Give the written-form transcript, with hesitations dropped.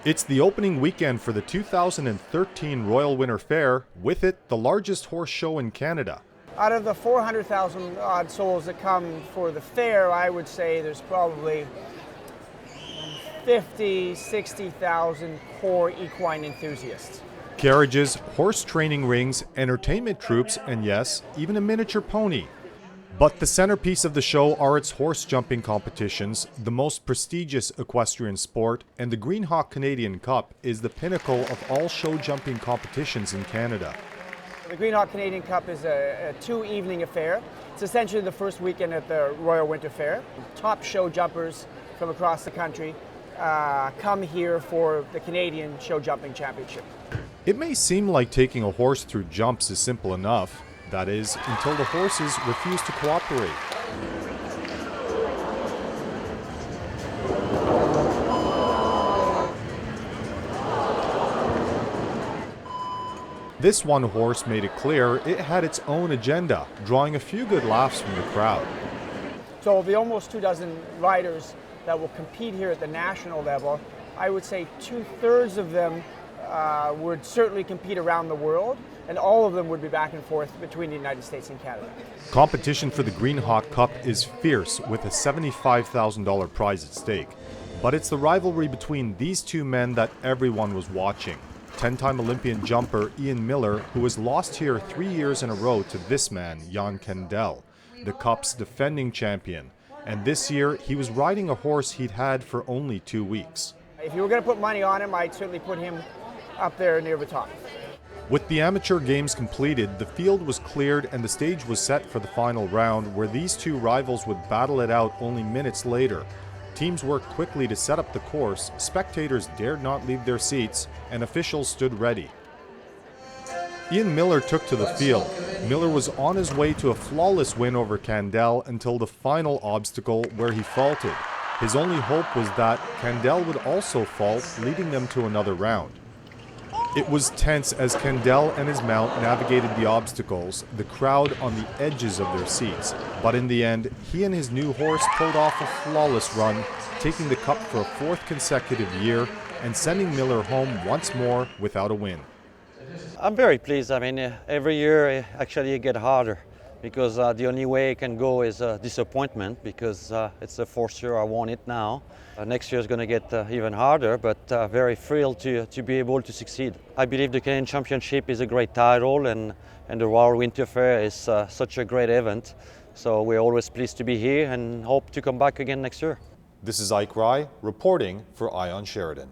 It's the opening weekend for the 2013 Royal Winter Fair, with it the largest horse show in Canada. Out of the 400,000 odd souls that come for the fair, I would say there's probably 50, 60,000 core equine enthusiasts. Carriages, horse training rings, entertainment troops, and yes, even a miniature pony. But the centerpiece of the show are its horse jumping competitions, the most prestigious equestrian sport, and the Greenhawk Canadian Cup is the pinnacle of all show jumping competitions in Canada. The Greenhawk Canadian Cup is a two-evening affair. It's essentially the first weekend at the Royal Winter Fair. Top show jumpers from across the country come here for the Canadian Show Jumping Championship. It may seem like taking a horse through jumps is simple enough. That is, until the horses refuse to cooperate. This one horse made it clear it had its own agenda, drawing a few good laughs from the crowd. So of the almost 24 riders that will compete here at the national level, I would say 2/3 of them would certainly compete around the world, and all of them would be back and forth between the United States and Canada. Competition for the Greenhawk Cup is fierce, with a $75,000 prize at stake. But it's the rivalry between these two men that everyone was watching. 10-time Olympian jumper Ian Miller, who has lost here 3 years in a row to this man, Jan Kendall, the Cup's defending champion. And this year, he was riding a horse he'd had for only 2 weeks. If you were going to put money on him, I'd certainly put him up there near the top. With the amateur games completed, the field was cleared and the stage was set for the final round, where these two rivals would battle it out only minutes later. Teams worked quickly to set up the course, spectators dared not leave their seats, and officials stood ready. Ian Miller took to the field. Miller was on his way to a flawless win over Kendall until the final obstacle, where he faulted. His only hope was that Kendall would also fault, leading them to another round. It was tense as Kendall and his mount navigated the obstacles, the crowd on the edges of their seats. But in the end, he and his new horse pulled off a flawless run, taking the Cup for a 4th consecutive year and sending Miller home once more without a win. I'm very pleased. I mean, every year actually it gets harder, because the only way it can go is disappointment, because it's the 4th year I won it now. Next year is going to get even harder, but very thrilled to be able to succeed. I believe the Canadian Championship is a great title, and the Royal Winter Fair is such a great event. So we're always pleased to be here and hope to come back again next year. This is Ike Rai reporting for Eye on Sheridan.